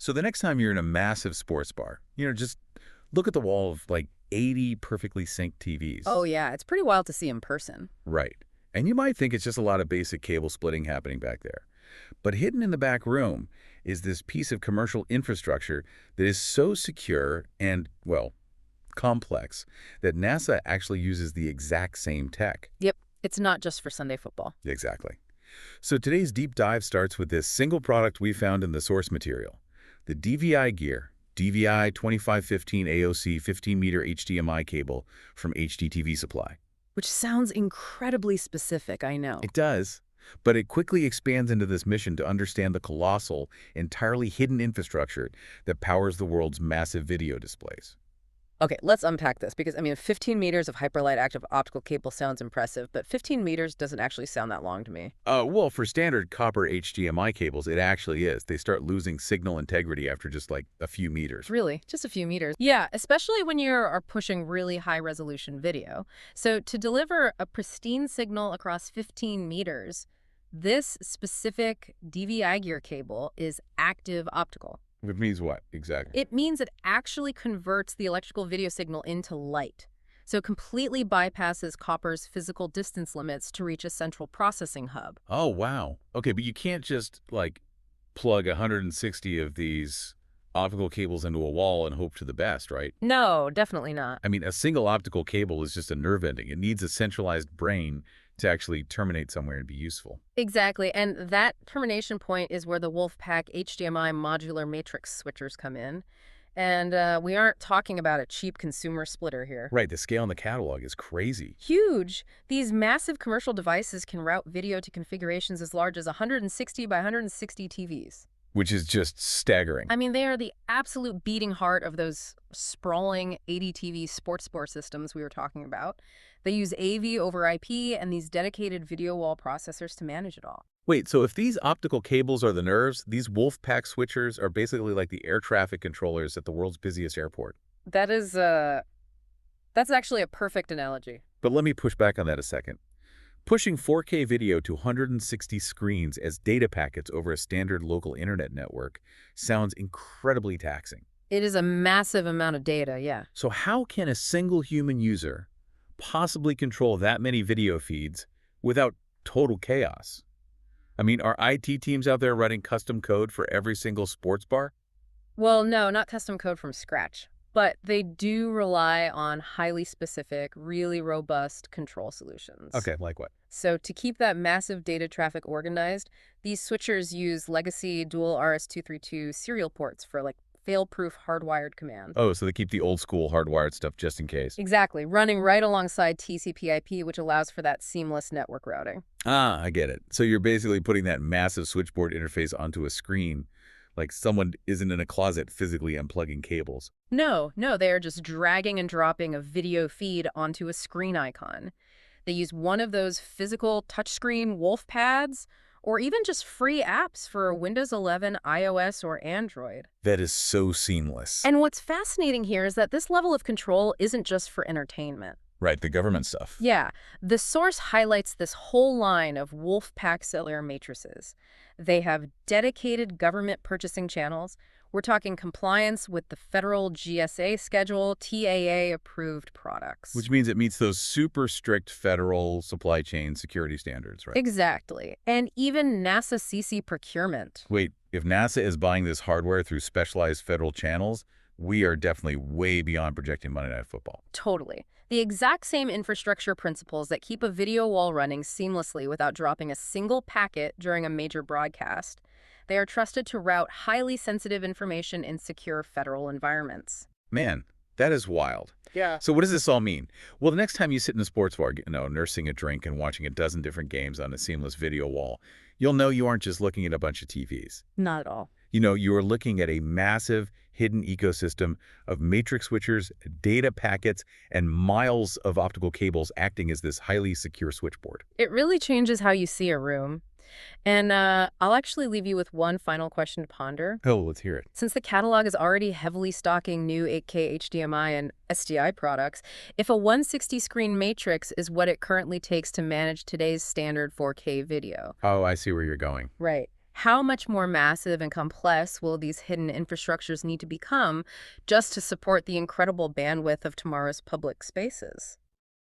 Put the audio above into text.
So the next time you're in a massive sports bar, just look at the wall of like 80 perfectly synced TVs. Oh, yeah. It's pretty wild to see in person. Right. And you might think it's just a lot of basic cable splitting happening back there. But hidden in the back room is this piece of commercial infrastructure that is so secure and, well, complex that NASA actually uses the exact same tech. Yep. It's not just for Sunday football. Exactly. So today's deep dive starts with this single product we found in the source material, the DVIGear DVI-2515-AOC 15-meter HDMI cable from HDTV Supply. Which sounds incredibly specific, I know. It does, but it quickly expands into this mission to understand the colossal, entirely hidden infrastructure that powers the world's massive video displays. Okay, let's unpack this because, 15 meters of hyperlight active optical cable sounds impressive, but 15 meters doesn't actually sound that long to me. Well, for standard copper HDMI cables, it actually is. They start losing signal integrity after just like a few meters. Really? Just a few meters? Yeah, especially when you are pushing really high-resolution video. So to deliver a pristine signal across 15 meters, this specific DVIGear cable is active optical. It means what, exactly? It means it actually converts the electrical video signal into light. So it completely bypasses copper's physical distance limits to reach a central processing hub. Oh, wow. Okay, but you can't just, like, plug 160 of these optical cables into a wall and hope to the best, right? No, definitely not. I mean, a single optical cable is just a nerve ending. It needs a centralized brain to actually terminate somewhere and be useful. Exactly, and that termination point is where the Wolfpack HDMI modular matrix switchers come in. And we aren't talking about a cheap consumer splitter here. Right, the scale in the catalog is crazy. Huge! These massive commercial devices can route video to configurations as large as 160 by 160 TVs. Which is just staggering. They are the absolute beating heart of those sprawling HDTV sports bar systems we were talking about. They use AV over IP and these dedicated video wall processors to manage it all. Wait, so if these optical cables are the nerves, these Wolfpack switchers are basically like the air traffic controllers at the world's busiest airport. That's actually a perfect analogy. But let me push back on that a second. Pushing 4K video to 160 screens as data packets over a standard local internet network sounds incredibly taxing. It is a massive amount of data, yeah. So how can a single human user possibly control that many video feeds without total chaos? Are IT teams out there writing custom code for every single sports bar? Well, no, not custom code from scratch. But they do rely on highly specific, really robust control solutions. Okay, like what? So to keep that massive data traffic organized, these switchers use legacy dual RS-232 serial ports for fail-proof hardwired commands. Oh, so they keep the old school hardwired stuff just in case. Exactly, running right alongside TCP/IP, which allows for that seamless network routing. Ah, I get it. So you're basically putting that massive switchboard interface onto a screen, like someone isn't in a closet physically unplugging cables. No, they are just dragging and dropping a video feed onto a screen icon. They use one of those physical touchscreen wolf pads, or even just free apps for Windows 11, iOS, or Android. That is so seamless. And what's fascinating here is that this level of control isn't just for entertainment. Right, the government stuff. Yeah, the source highlights this whole line of Wolfpack cellular matrices. They have dedicated government purchasing channels. We're talking compliance with the federal GSA schedule, TAA-approved products. Which means it meets those super strict federal supply chain security standards, right? Exactly. And even NASA CC procurement. Wait, if NASA is buying this hardware through specialized federal channels, we are definitely way beyond projecting Monday Night Football. Totally. The exact same infrastructure principles that keep a video wall running seamlessly without dropping a single packet during a major broadcast. They are trusted to route highly sensitive information in secure federal environments. Man, that is wild. Yeah. So what does this all mean? Well, the next time you sit in a sports bar, nursing a drink and watching a dozen different games on a seamless video wall, you'll know you aren't just looking at a bunch of TVs. Not at all. You are looking at a massive hidden ecosystem of matrix switchers, data packets, and miles of optical cables acting as this highly secure switchboard. It really changes how you see a room. And I'll actually leave you with one final question to ponder. Oh, let's hear it. Since the catalog is already heavily stocking new 8K HDMI and SDI products, if a 160-screen matrix is what it currently takes to manage today's standard 4K video. Oh, I see where you're going. Right. How much more massive and complex will these hidden infrastructures need to become just to support the incredible bandwidth of tomorrow's public spaces?